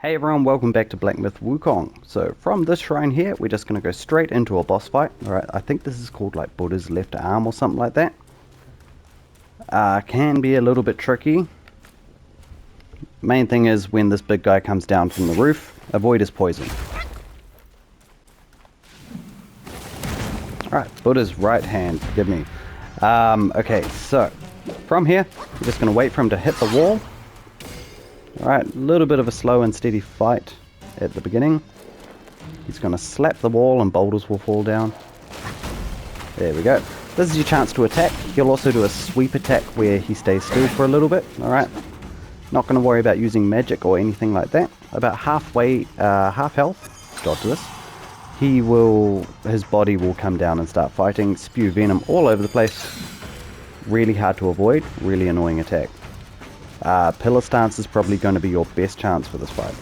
Hey everyone, welcome back to Black Myth Wukong. So from this shrine here, we're just going to go straight into a boss fight. Alright, I think this is called like Buddha's left arm or something like that. Can be a little bit tricky. Main thing is when this big guy comes down from the roof, avoid his poison. Alright, Buddha's right hand, forgive me. Okay, so from here, we're just going to wait for him to hit the wall. Alright, a little bit of a slow and steady fight at the beginning. He's going to slap the wall and boulders will fall down. There we go. This is your chance to attack. He'll also do a sweep attack where he stays still for a little bit. Alright, not going to worry about using magic or anything like that. About halfway, half health, dodge this. His body will come down and start fighting, spew venom all over the place. Really hard to avoid, really annoying attack. Pillar stance is probably going to be your best chance for this fight.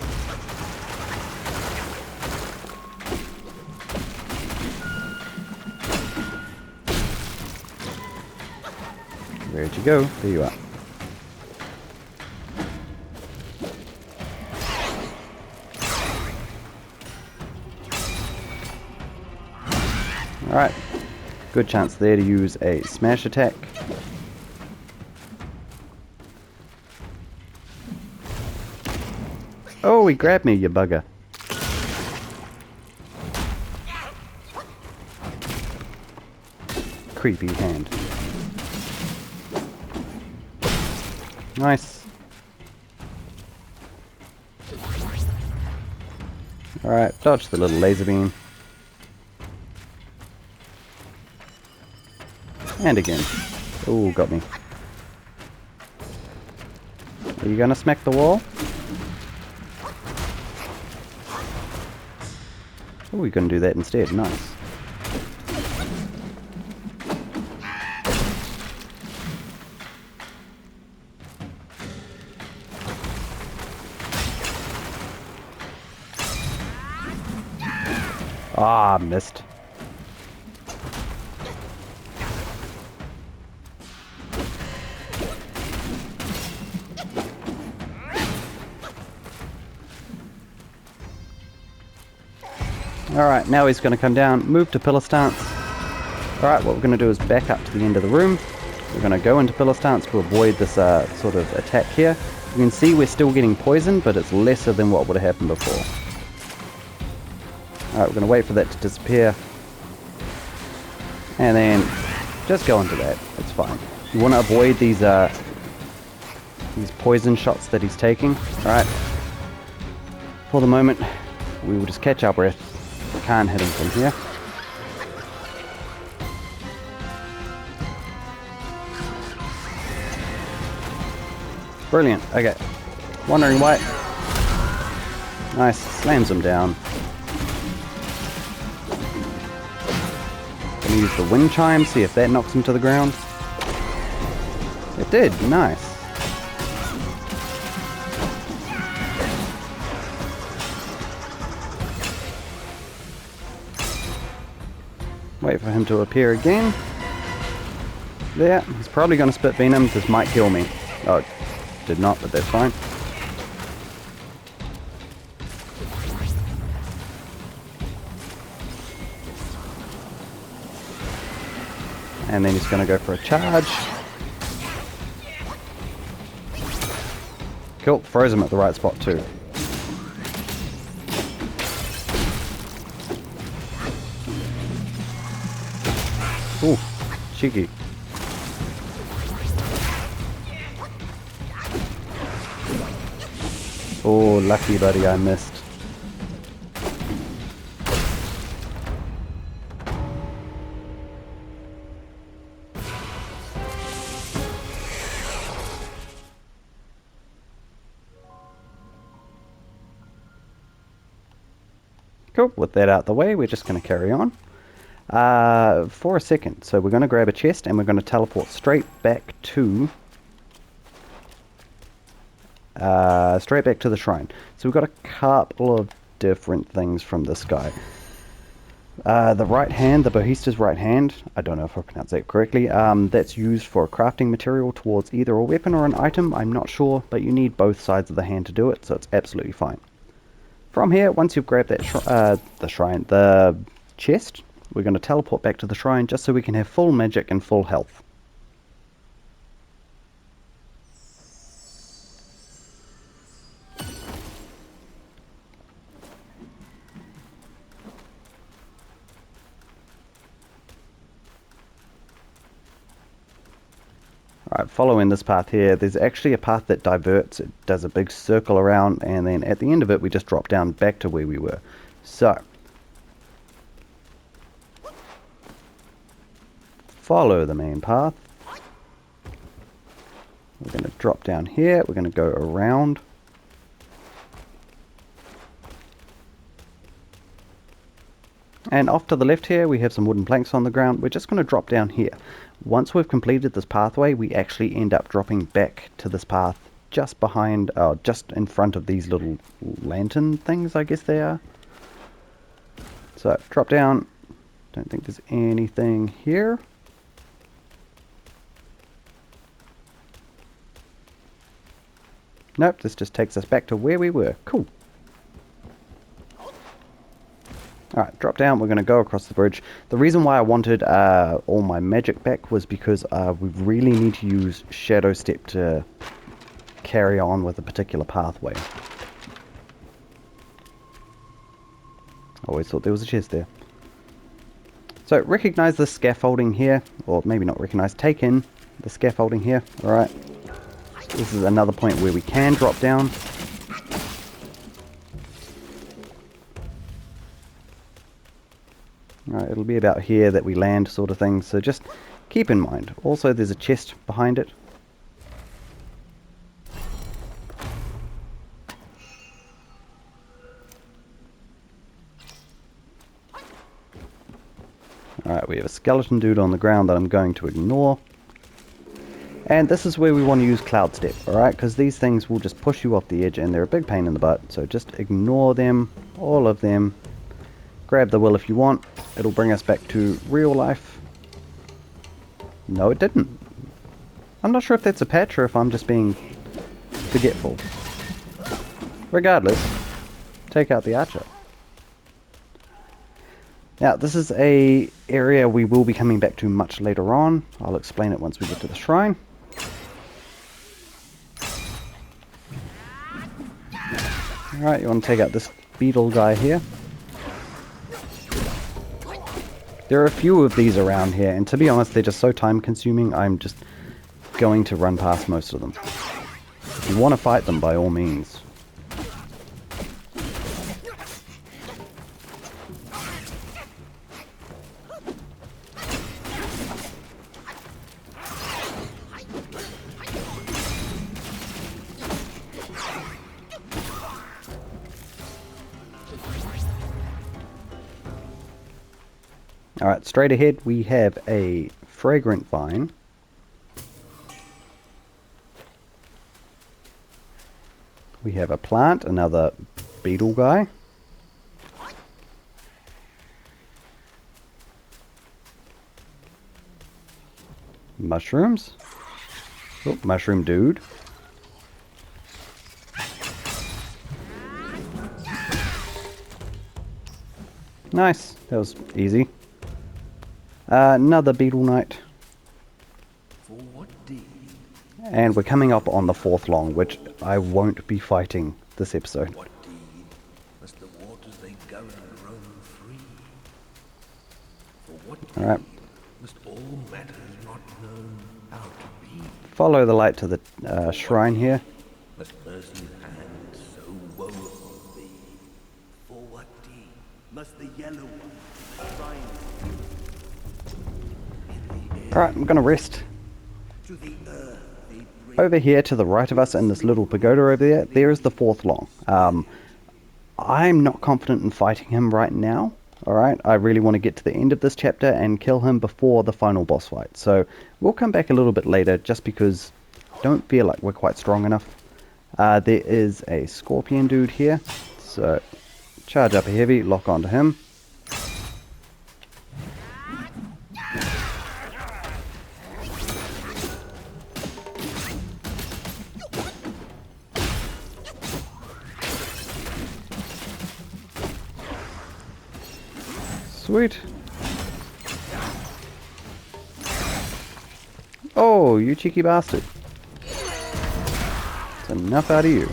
Where'd you go? There you are. Alright, good chance there to use a smash attack. Oh, he grabbed me, you bugger. Creepy hand. Nice. Alright, dodge the little laser beam. And again. Oh, got me. Are you gonna smack the wall? Oh, we're gonna do that instead. Nice. Ah, missed. Alright, now he's going to come down, move to pillar stance. Alright, what we're going to do is back up to the end of the room. We're going to go into pillar stance to avoid this sort of attack here. You can see we're still getting poisoned, but it's lesser than what would have happened before. Alright, we're going to wait for that to disappear. And then just go into that. It's fine. You want to avoid these poison shots that he's taking. Alright. For the moment, we will just catch our breath. Can't hit him from here. Brilliant. Okay. Wandering White. Nice. Slams him down. Gonna use the wind chime, see if that knocks him to the ground. It did. Nice. Wait for him to appear again. There, he's probably going to spit venom. This might kill me. Oh, it did not, but that's fine. And then he's going to go for a charge. Cool, froze him at the right spot too. Ooh, cheeky. Oh, lucky buddy, I missed. Cool, with that out the way, we're just going to carry on. For a second. So we're going to grab a chest and we're going to teleport straight back to the shrine. So we've got a couple of different things from this guy. The right hand, the Bohista's right hand, I don't know if I pronounced that correctly, that's used for crafting material towards either a weapon or an item, I'm not sure, but you need both sides of the hand to do it, so it's absolutely fine. From here, once you've grabbed that the chest, we're going to teleport back to the shrine just so we can have full magic and full health. Alright, following this path here, there's actually a path that diverts, it does a big circle around, and then at the end of it we just drop down back to where we were. So, follow the main path. We're going to drop down here, we're going to go around. And off to the left here we have some wooden planks on the ground. We're just going to drop down here. Once we've completed this pathway, we actually end up dropping back to this path just behind, just in front of these little lantern things, I guess they are. So, drop down. Don't think there's anything here. Nope, this just takes us back to where we were. Cool. Alright, drop down, we're going to go across the bridge. The reason why I wanted all my magic back was because we really need to use Shadow Step to carry on with a particular pathway. I always thought there was a chest there. So, recognize the scaffolding here, or maybe not recognize, take in the scaffolding here. Alright, this is another point where we can drop down. Right, it'll be about here that we land, sort of thing, so just keep in mind. Also, there's a chest behind it. Alright, we have a skeleton dude on the ground that I'm going to ignore. And this is where we want to use Cloud Step, alright? Because these things will just push you off the edge and they're a big pain in the butt. So just ignore them, all of them. Grab the will if you want. It'll bring us back to real life. No, it didn't. I'm not sure if that's a patch or if I'm just being forgetful. Regardless, take out the archer. Now, this is a area we will be coming back to much later on. I'll explain it once we get to the shrine. Alright, you want to take out this beetle guy here. There are a few of these around here, and to be honest, they're just so time consuming, I'm just going to run past most of them. If you want to fight them, by all means. Alright, straight ahead we have a fragrant vine. We have a plant, another beetle guy. Mushrooms. Oh, mushroom dude. Nice, that was easy. Another beetle knight. And we're coming up on the fourth long, which I won't be fighting this episode. Alright. Follow the light to the shrine here. Alright, I'm gonna rest. Over here to the right of us in this little pagoda over there, there is the fourth long. I'm not confident in fighting him right now. Alright, I really want to get to the end of this chapter and kill him before the final boss fight. So we'll come back a little bit later just because I don't feel like we're quite strong enough. There is a scorpion dude here. So charge up a heavy, lock onto him. Sweet. Oh, you cheeky bastard. That's enough out of you.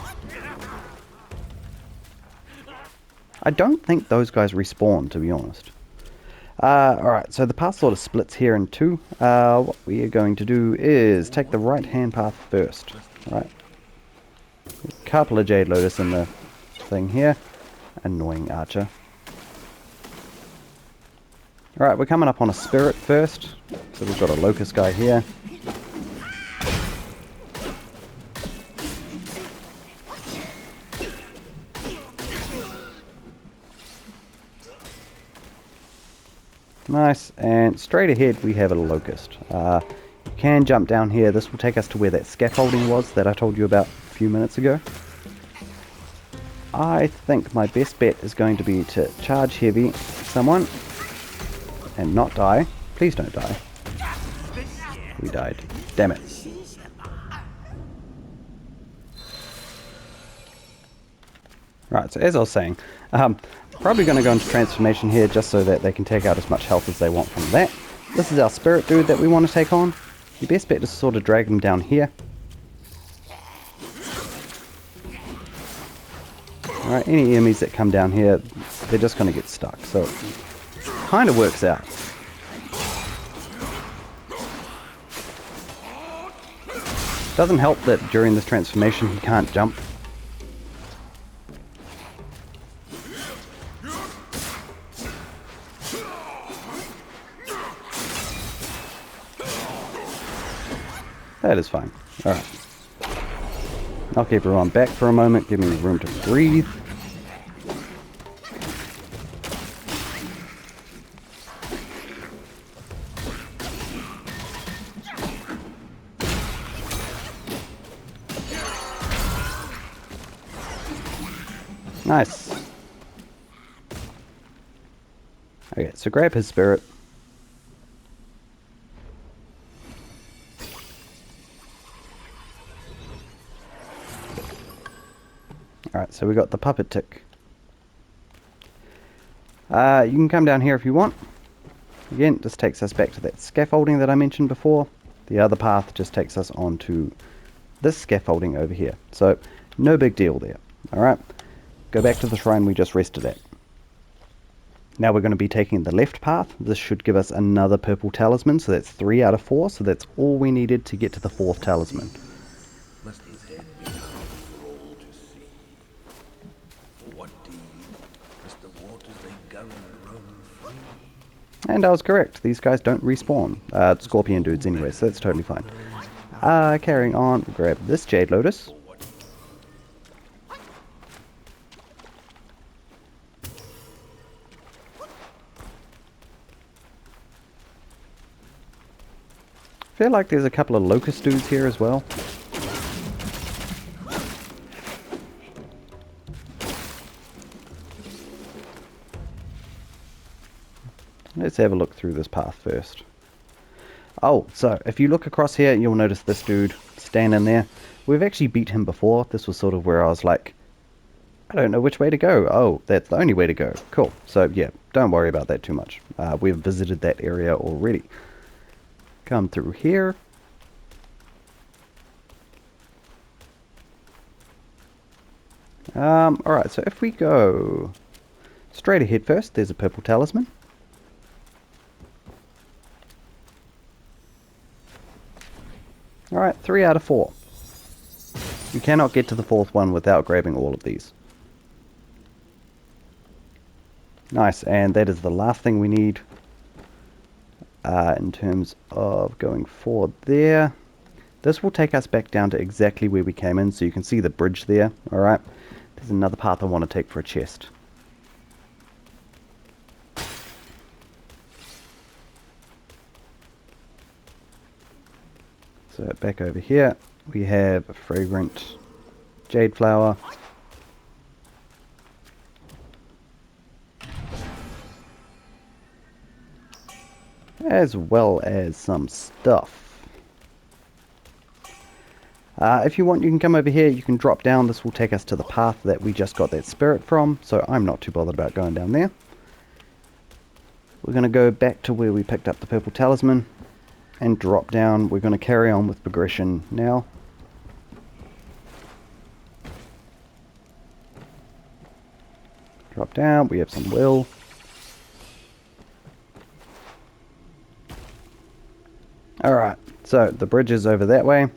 I don't think those guys respawn, to be honest. Alright, so the path sort of splits here in two. What we are going to do is take the right-hand path first. Right. A couple of Jade Lotus in the thing here. Annoying archer. Alright, we're coming up on a spirit first. So we've got a locust guy here. Nice, and straight ahead we have a locust. You can jump down here. This will take us to where that scaffolding was that I told you about a few minutes ago. I think my best bet is going to be to charge heavy someone and not die. Please don't die. We died. Damn it. Right, so as I was saying, probably going to go into transformation here just so that they can take out as much health as they want from that. This is our spirit dude that we want to take on. Your best bet is to sort of drag him down here. Alright, any enemies that come down here, they're just going to get stuck. So, it kind of works out. Doesn't help that during this transformation he can't jump. That is fine. Alright. I'll keep everyone back for a moment, give me room to breathe. Nice. Okay, so grab his spirit. Alright, so we got the puppet tick. You can come down here if you want. Again, this takes us back to that scaffolding that I mentioned before. The other path just takes us onto this scaffolding over here. So, no big deal there. Alright, go back to the shrine we just rested at. Now we're going to be taking the left path. This should give us another purple talisman, so that's 3 out of 4. So that's all we needed to get to the 4th talisman. And I was correct, these guys don't respawn. Scorpion dudes anyway, so that's totally fine. Carrying on, grab this Jade Lotus. I feel like there's a couple of locust dudes here as well. Let's have a look through this path first. Oh, so if you look across here, you'll notice this dude standing there. We've actually beat him before. This was sort of where I was like, I don't know which way to go. Oh, that's the only way to go. Cool. So yeah, don't worry about that too much. We've visited that area already. Come through here. Alright, so if we go straight ahead first, there's a purple talisman. Alright, 3 out of 4. You cannot get to the 4th one without grabbing all of these. Nice, and that is the last thing we need in terms of going forward there. This will take us back down to exactly where we came in, so you can see the bridge there. Alright, there's another path I want to take for a chest. So back over here, we have a fragrant jade flower. As well as some stuff. If you want, you can come over here, you can drop down. This will take us to the path that we just got that spirit from, so I'm not too bothered about going down there. we're going to go back to where we picked up the purple talisman and drop down. We're going to carry on with progression now. Drop down, we have some will. Alright, so the bridge is over that way.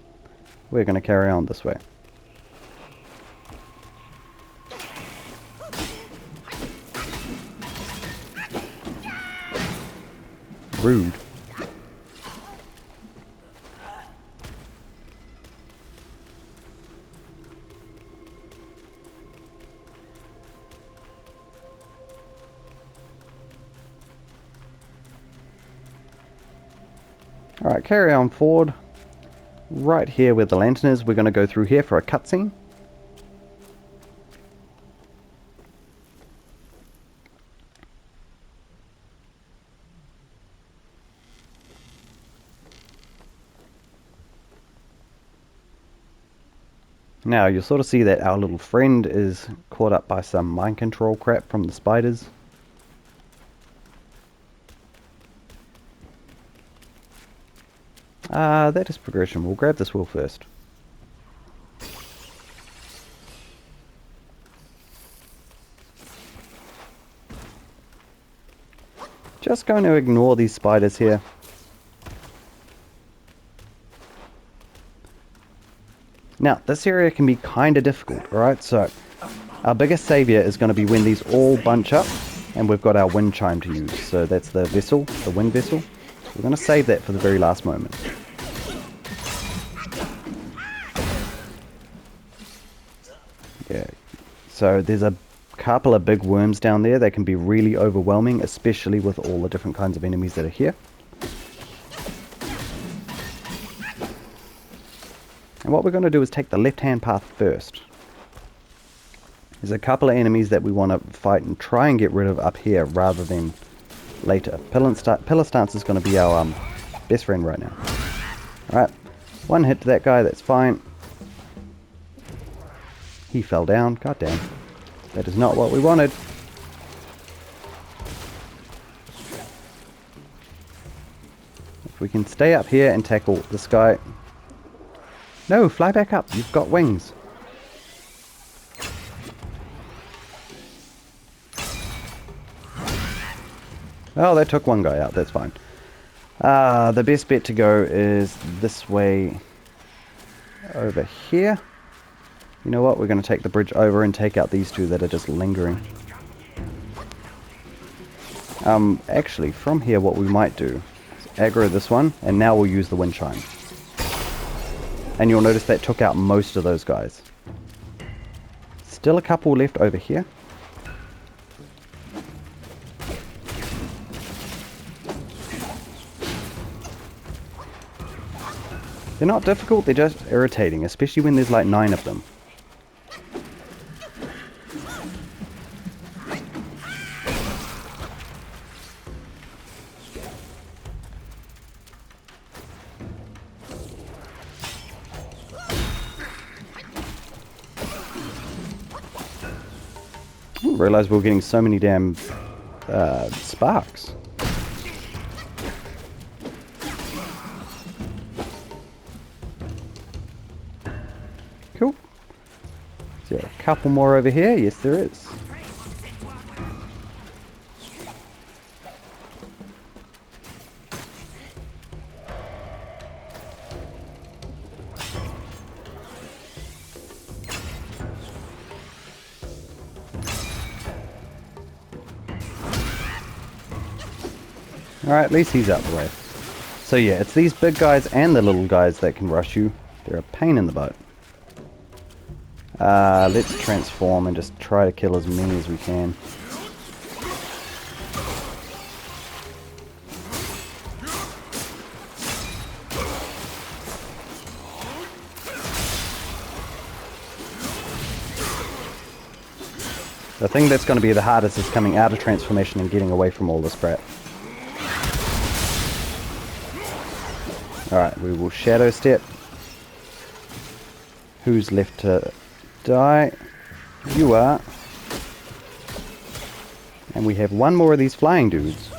We're going to carry on this way. Rude. Alright, carry on forward. Right here where the lantern is, we're going to go through here for a cutscene. Now, you'll sort of see that our little friend is caught up by some mind control crap from the spiders. That is progression. We'll grab this wheel first. Just going to ignore these spiders here. Now, this area can be kind of difficult, alright? So, our biggest savior is going to be when these all bunch up, and we've got our wind chime to use. So that's the vessel, the wind vessel. So we're going to save that for the very last moment. Yeah, so there's a couple of big worms down there. They can be really overwhelming, especially with all the different kinds of enemies that are here. And what we're going to do is take the left-hand path first. There's a couple of enemies that we want to fight and try and get rid of up here rather than later. Pillar Stance is going to be our best friend right now. Alright, one hit to that guy, that's fine. He fell down, god damn. That is not what we wanted. If we can stay up here and tackle this guy. No, fly back up, you've got wings. Oh, that took one guy out, that's fine. The best bet to go is this way over here. You know what, we're going to take the bridge over and take out these two that are just lingering. Actually, from here what we might do is aggro this one, and now we'll use the wind chime. And you'll notice that took out most of those guys. Still a couple left over here. They're not difficult, they're just irritating, especially when there's like 9 of them. I didn't realize we were getting so many damn sparks. Cool. Is there a couple more over here? Yes, there is. Alright, at least he's out the way. So yeah, it's these big guys and the little guys that can rush you. They're a pain in the butt. Let's transform and just try to kill as many as we can. The thing that's going to be the hardest is coming out of transformation and getting away from all this crap. Alright, we will shadow step. Who's left to die? You are. And we have one more of these flying dudes.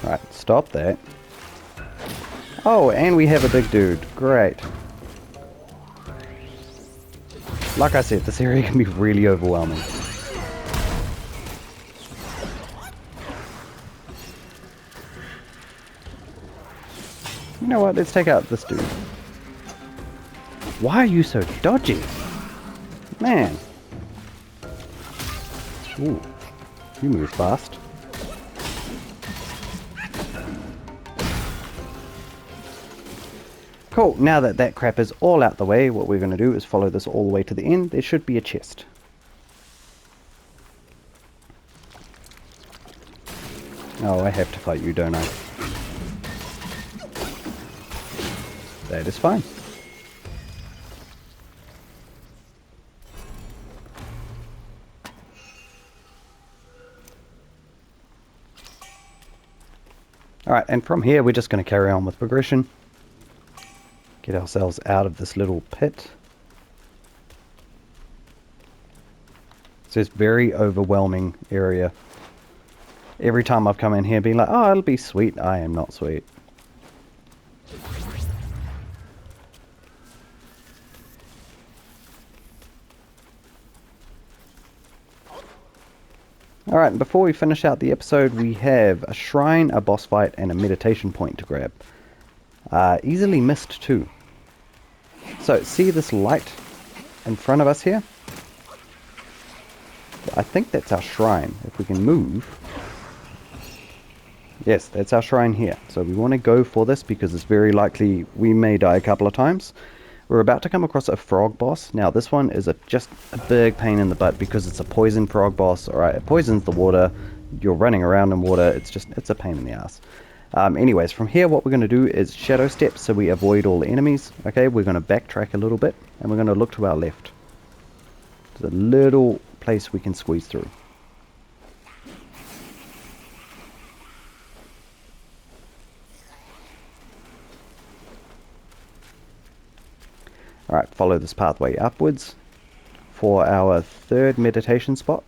Right, stop that. Oh, and we have a big dude. Great. Like I said, this area can be really overwhelming. You know what? Let's take out this dude. Why are you so dodgy? Man. Ooh. You move fast. Cool, now that that crap is all out the way, what we're going to do is follow this all the way to the end. There should be a chest. Oh, I have to fight you, don't I? That is fine. Alright, and from here we're just going to carry on with progression. Get ourselves out of this little pit. It's this very overwhelming area. Every time I've come in here being like, oh, it'll be sweet. I am not sweet. Alright, and before we finish out the episode, we have a shrine, a boss fight, and a meditation point to grab. Easily missed too. So, see this light in front of us here? I think that's our shrine. If we can move. Yes, that's our shrine here. So we want to go for this because it's very likely we may die a couple of times. We're about to come across a frog boss. Now this one is just a big pain in the butt because it's a poison frog boss. Alright, it poisons the water. You're running around in water. It's a pain in the ass. Anyways, from here what we're going to do is shadow step so we avoid all the enemies. Okay, we're going to backtrack a little bit and we're going to look to our left. There's a little place we can squeeze through. Alright, follow this pathway upwards for our third meditation spot.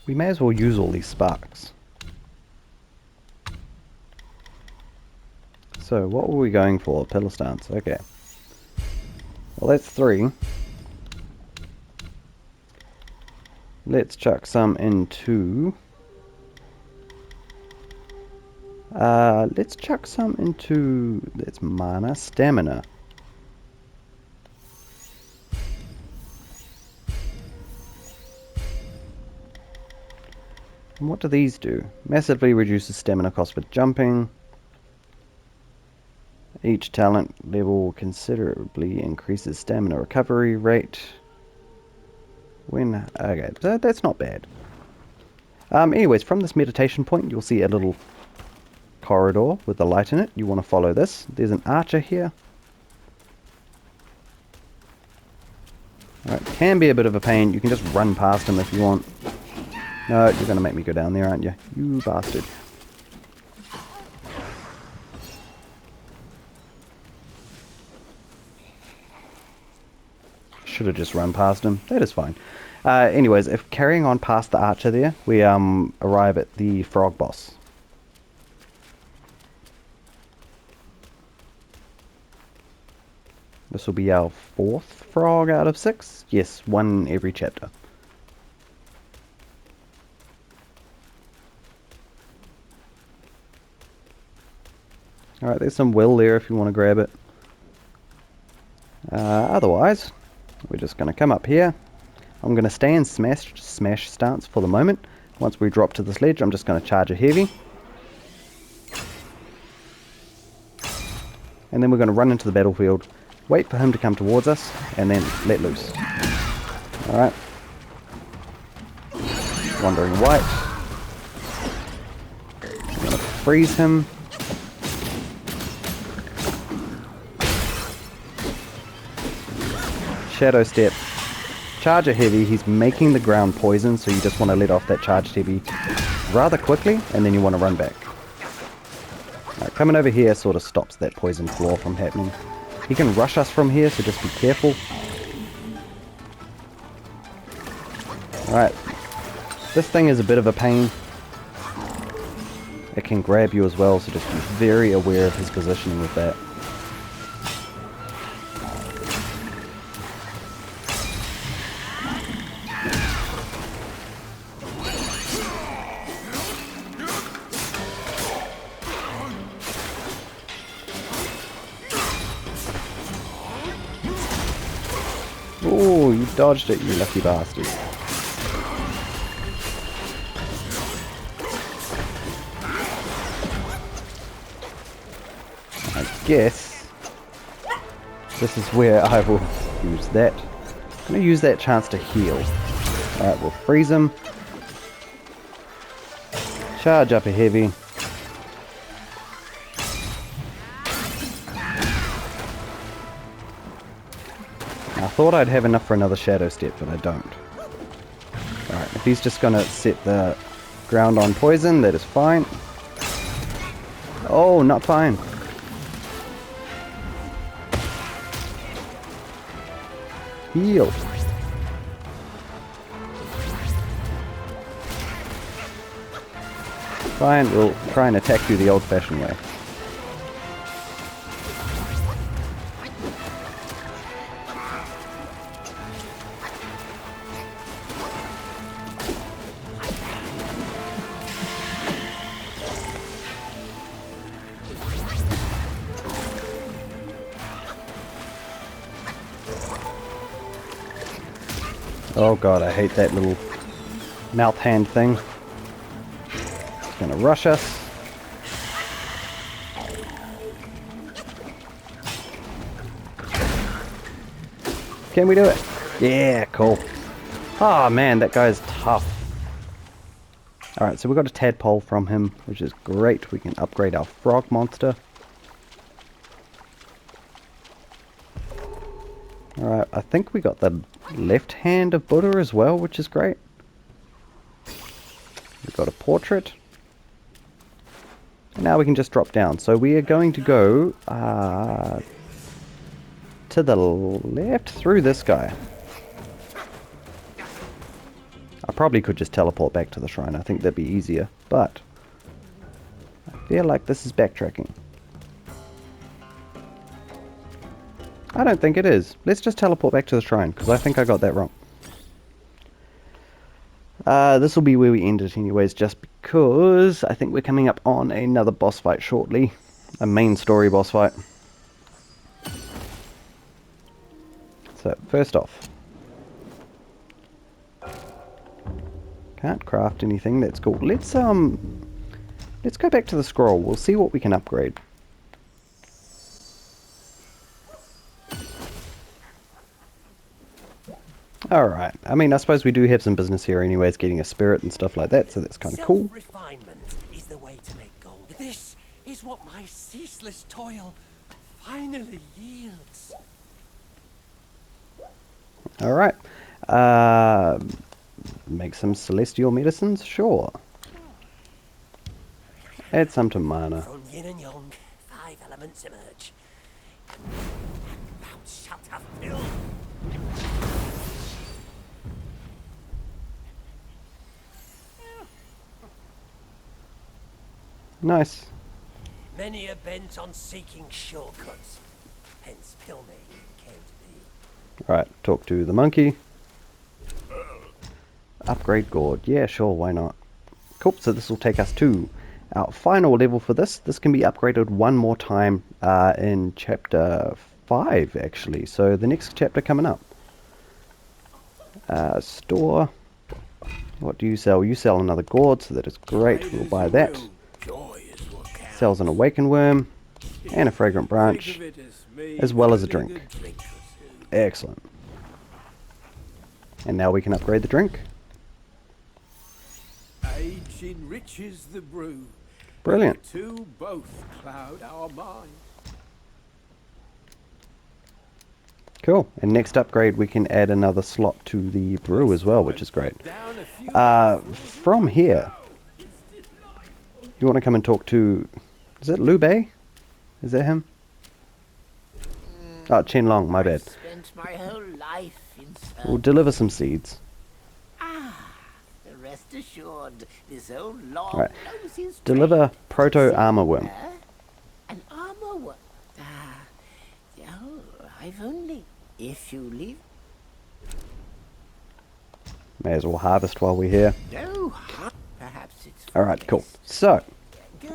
We may as well use all these sparks. So what were we going for? Pillar stance, okay. Well, that's 3. Let's chuck some into... let's chuck some into... That's mana, stamina. And what do these do? Massively reduces stamina cost for jumping. Each talent level considerably increases stamina recovery rate. Okay, so that's not bad. Anyways, from this meditation point, you'll see a little corridor with a light in it. You want to follow this. There's an archer here. Alright, can be a bit of a pain. You can just run past him if you want. No, you're going to make me go down there, aren't you? You bastard. Should have just run past him. That is fine. Anyways, if carrying on past the archer there, we arrive at the frog boss. This will be our 4th frog out of 6. Yes, 1 every chapter. Alright, there's some will there if you want to grab it. Otherwise, we're just going to come up here. I'm going to stay in smash stance for the moment. Once we drop to this ledge, I'm just going to charge a heavy. And then we're going to run into the battlefield, wait for him to come towards us, and then let loose. Alright. Wandering White. I'm going to freeze him. Shadow step. Charge a heavy. He's making the ground poison, so you just want to let off that charged heavy rather quickly, and then you want to run back. Right, coming over here sort of stops that poison claw from happening. He can rush us from here, so just be careful. Alright, this thing is a bit of a pain. It can grab you as well, so just be very aware of his positioning with that. Oh, you dodged it, you lucky bastard. I guess this is where I will use that. I'm going to use that chance to heal. Alright, we'll freeze him. Charge up a heavy. I thought I'd have enough for another shadow step, but I don't. Alright, if he's just going to set the ground on poison, that is fine. Oh, not fine. Heal. Fine, we'll try and attack you the old-fashioned way. Oh god, I hate that little mouth hand thing. It's gonna rush us. Can we do it? Yeah, cool. Oh man, that guy's tough. Alright, so we got a tadpole from him, which is great. We can upgrade our frog monster. Alright, I think we got the left hand of Buddha as well, which is great. We've got a portrait. And now we can just drop down. So we are going to go to the left through this guy. I probably could just teleport back to the shrine. I think that'd be easier. But I feel like this is backtracking. I don't think it is. Let's just teleport back to the shrine, because I think I got that wrong. This will be where we end it anyways, just because I think we're coming up on another boss fight shortly. A main story boss fight. So, first off. Can't craft anything, that's cool. Let's go back to the scroll. We'll see what we can upgrade. Alright, I mean, I suppose we do have some business here anyways, getting a spirit and stuff like that, so that's kind of cool. Self-refinement is the way to make gold. This is what my ceaseless toil finally yields. Alright, make some celestial medicines, sure. Add some to mana. From yin and yang, 5 elements emerge. Thou shalt have filled. Nice. Many are bent on seeking shortcuts. Hence pill-making came to be. Alright, talk to the monkey. Upgrade gourd. Yeah, sure, why not? Cool, so this will take us to our final level for this. This can be upgraded one more time in chapter 5, actually. So the next chapter coming up. Store. What do you sell? You sell another gourd, so that is great. We'll buy that. Sells an awakened worm and a fragrant branch, as well as a drink. Excellent. And now we can upgrade the drink. Age enriches the brew. Brilliant. The two both cloud our mind. Cool. And next upgrade, we can add another slot to the brew as well, which is great. From here, you want to come and talk to Is it Liu Bei? Is that him? Oh, Chen Long, my bad. Spent my whole life in We'll search. deliver some seeds. Rest assured, this old log Alright. knows his Deliver trade. proto armor worm. An armor worm. I've only. If you leave. May as well harvest while we're here. No, perhaps it's. Alright, cool. So,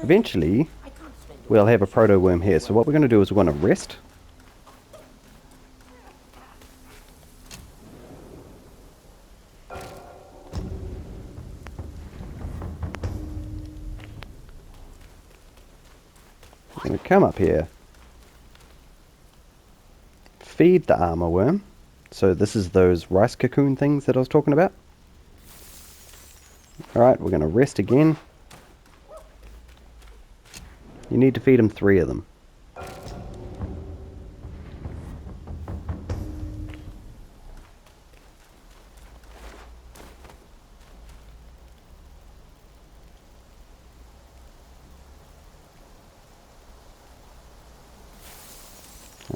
eventually, I can't spend all we'll have a proto worm here. So what we're going to do is we're going to rest. We're going to come up here. Feed the armor worm. So this is those rice cocoon things that I was talking about. Alright, we're going to rest again. You need to feed him 3 of them.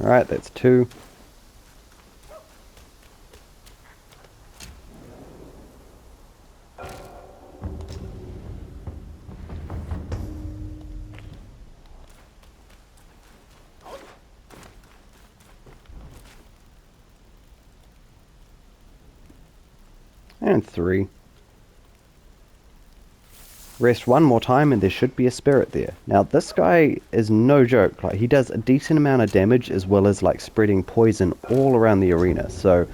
Alright, that's 2. And 3. Rest one more time and there should be a spirit there. Now this guy is no joke. Like, he does a decent amount of damage as well as like spreading poison all around the arena. So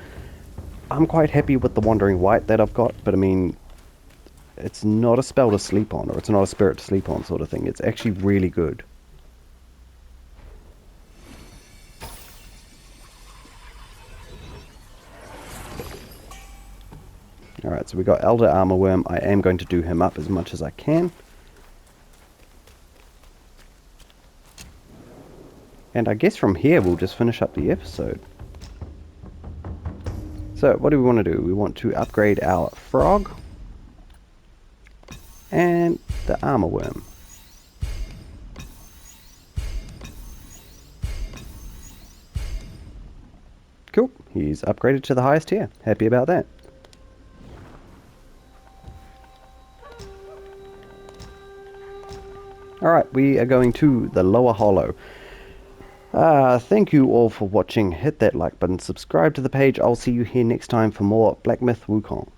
I'm quite happy with the Wandering Wight that I've got, but I mean, it's not a spell to sleep on, or it's not a spirit to sleep on sort of thing. It's actually really good. Alright, so we got Elder Armor Worm. I am going to do him up as much as I can. And I guess from here we'll just finish up the episode. So, what do we want to do? We want to upgrade our Frog. And the Armor Worm. Cool, he's upgraded to the highest tier. Happy about that. Alright, we are going to the Lower Hollow. Thank you all for watching. Hit that like button, subscribe to the page. I'll see you here next time for more Black Myth Wukong.